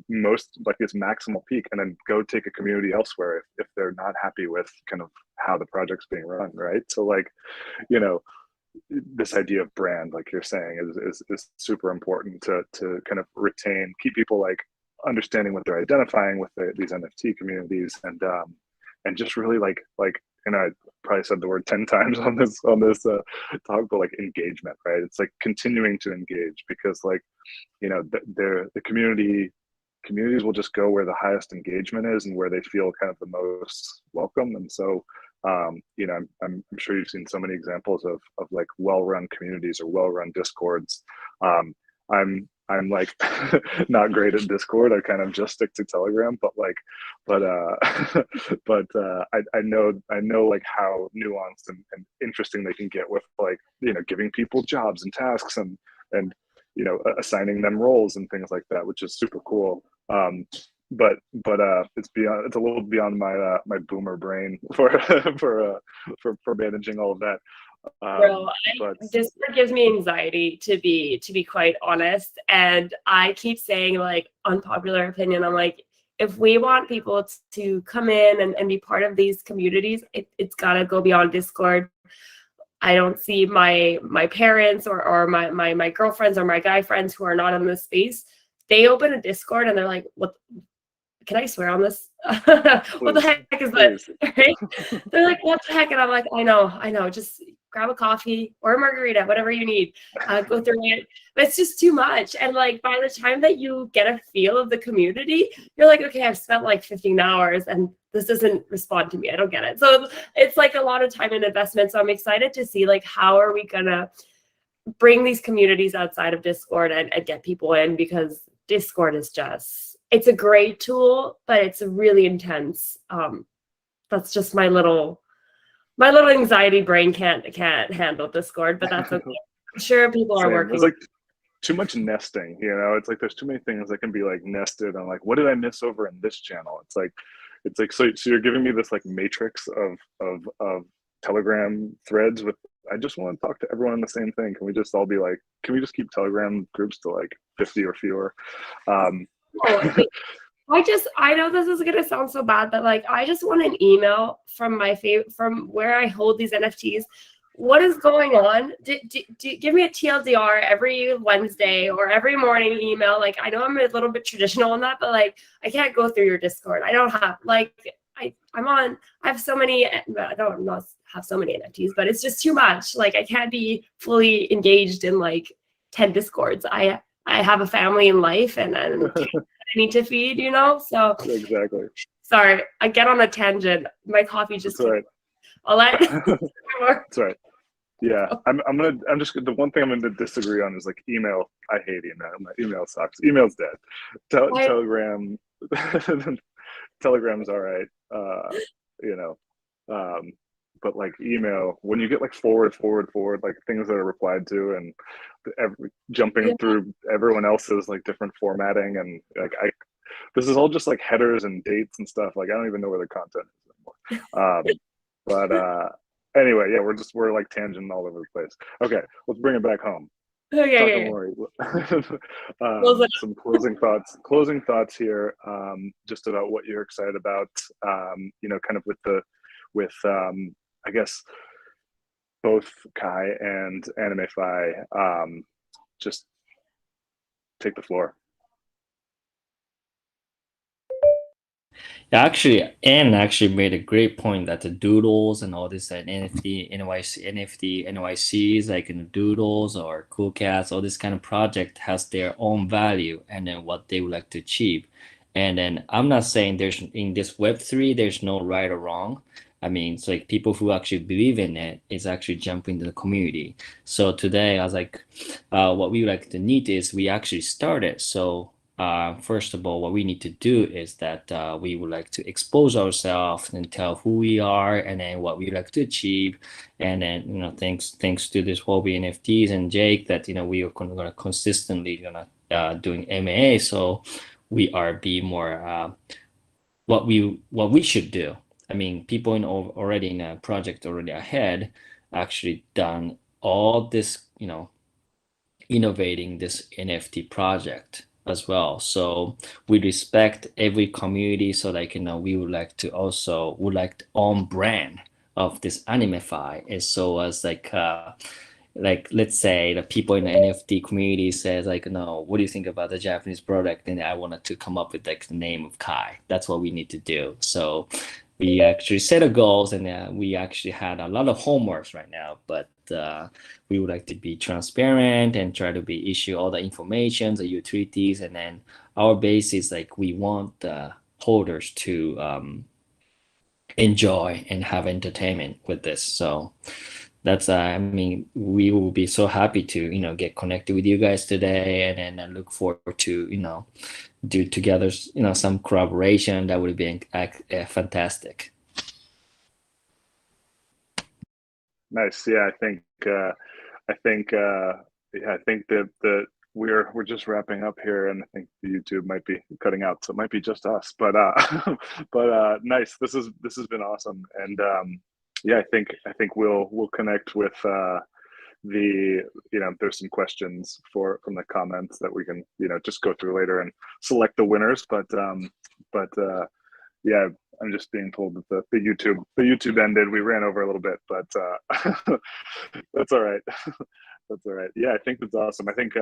most, like its maximal peak, and then go take a community elsewhere if they're not happy with kind of how the project's being run, right? So like, you know, this idea of brand, like you're saying, is super important to kind of keep people like understanding what they're identifying with these NFT communities, and just really like, and I probably said the word 10 times on this talk, but like engagement, right? It's like continuing to engage, because like, you know, the communities will just go where the highest engagement is and where they feel kind of the most welcome. And so, you know, I'm sure you've seen so many examples of like well-run communities or well-run Discords. I'm like not great at Discord. I kind of just stick to Telegram, but I know like how nuanced and interesting they can get with like, you know, giving people jobs and tasks and you know, assigning them roles and things like that, which is super cool. But it's a little beyond my boomer brain for managing all of that. Bro, Discord gives me anxiety, to be quite honest. And I keep saying, like, unpopular opinion, I'm like, if we want people to come in and be part of these communities, it's gotta go beyond Discord. I don't see my parents or my girlfriends or my guy friends who are not in this space. They open a Discord and they're like, what? Can I swear on this? What the heck is this? Right? They're like, what the heck? And I'm like, I know. Just grab a coffee or a margarita, whatever you need. Go through it. But it's just too much. And like by the time that you get a feel of the community, you're like, okay, I've spent like 15 hours and this doesn't respond to me. I don't get it. So it's like a lot of time and investment. So I'm excited to see like how are we gonna bring these communities outside of Discord and get people in, because Discord is just, it's a great tool, but it's really intense. That's just my little anxiety brain can't handle Discord, but that's okay. I'm sure people are working. There's like too much nesting, you know. It's like there's too many things that can be like nested on like, what did I miss over in this channel? It's like so you're giving me this like matrix of Telegram threads with, I just want to talk to everyone on the same thing. Can we just all be like, can we just keep Telegram groups to like 50 or fewer? I know this is gonna sound so bad, but like I just want an email from from where I hold these NFTs. What is going on? Give me a TLDR every Wednesday or every morning email. Like, I know I'm a little bit traditional on that, but like I can't go through your Discord. I don't have like I have so many. I don't not have so many NFTs, but it's just too much. Like I can't be fully engaged in like 10 Discords. I have a family and life and I need to feed, you know? So exactly. Sorry, I get on a tangent. My coffee just. That's right. I'll let. That's right. Yeah, I'm just, the one thing I'm gonna disagree on is like email. I hate email. My email sucks. Email's dead. Telegram, Telegram's all right. You know, but like email, when you get like forward, like things that are replied to and jumping through everyone else's like different formatting, and like this is all just like headers and dates and stuff. Like I don't even know where the content is anymore. But anyway, yeah, we're like tangent all over the place. Okay, let's bring it back home. Okay. Some closing thoughts here, just about what you're excited about, kind of with I guess both Kai and Animefy. Just take the floor. Actually, Anne actually made a great point that the doodles and all this and NFT, NYCs, like in the doodles or cool cats, all this kind of project has their own value and then what they would like to achieve. And then I'm not saying there's in this Web3, there's no right or wrong. I mean, it's like people who actually believe in it is actually jumping to the community. So today I was like, what we would like to need is we actually started. So first of all, what we need to do is that we would like to expose ourselves and tell who we are and then what we like to achieve. And then, thanks to this hobby NFTs and Jake that, we are going to consistently doing M&A. So we are be more what we should do. I mean, people already in a project already ahead actually done all this, innovating this NFT project as well. So we respect every community. So like, we would like to own brand of this Animefy as so as like let's say the people in the NFT community says like, no, what do you think about the Japanese product? And I wanted to come up with like the name of Kai. That's what we need to do. So we actually set a goals and we actually had a lot of homeworks right now, but we would like to be transparent and try to be issue all the information, the utilities, and then our base is like we want the holders to enjoy and have entertainment with this. So that's I mean, we will be so happy to get connected with you guys today, and then I look forward to do together some collaboration that would be fantastic. Nice. Yeah, I think that we're just wrapping up here, and I think the YouTube might be cutting out, so it might be just us. But nice. This has been awesome, and yeah, I think we'll connect with there's some questions from the comments that we can just go through later and select the winners. But yeah, I'm just being told that the YouTube ended. We ran over a little bit, but that's all right. That's all right. Yeah, I think that's awesome. I think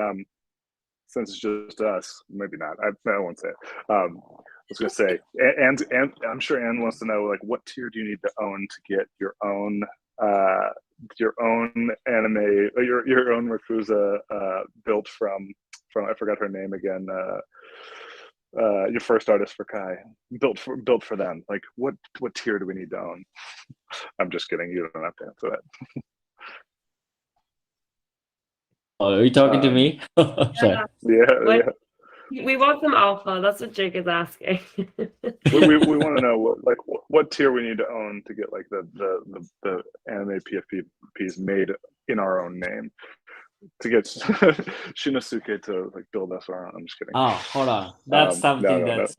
since it's just us, maybe not. I won't say it. I was gonna say, and I'm sure Anne wants to know like what tier do you need to own to get your own anime, your own Rakuza built from I forgot her name again. Your first artist for Kai, built for them. Like what tier do we need to own? I'm just kidding. You don't have to answer that. Oh, are you talking to me? Sorry. Yeah. We want some alpha. That's what Jake is asking. we want to know what tier we need to own to get like the anime PFPs made in our own name. To get Shinosuke to like build us our own. I'm just kidding. Oh, hold on. That's something that's.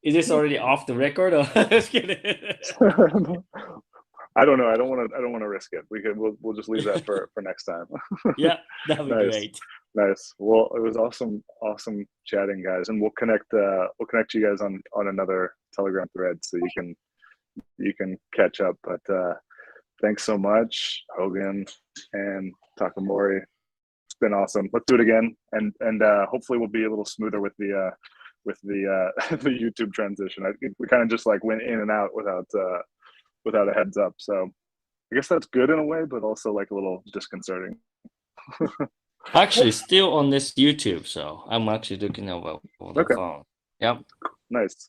Is this already off the record? Or just kidding. I don't know. I don't want to risk it. We'll just leave that for next time. Yeah, that would be great. Nice. Well, it was awesome chatting, guys, and we'll connect you guys on another Telegram thread so you can catch up. But thanks so much, Hogan and Takamori. It's been awesome. Let's do it again, and hopefully we'll be a little smoother with the the YouTube transition. I think we kind of just like went in and out without a heads up. So I guess that's good in a way, but also like a little disconcerting. Actually, still on this YouTube, so I'm actually looking over the phone. Yep. Nice.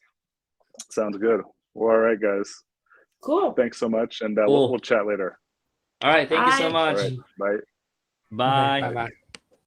Sounds good. Well, all right, guys. Cool. Thanks so much, and we'll chat later. All right. Thank you so much. All right, bye. Bye. Bye.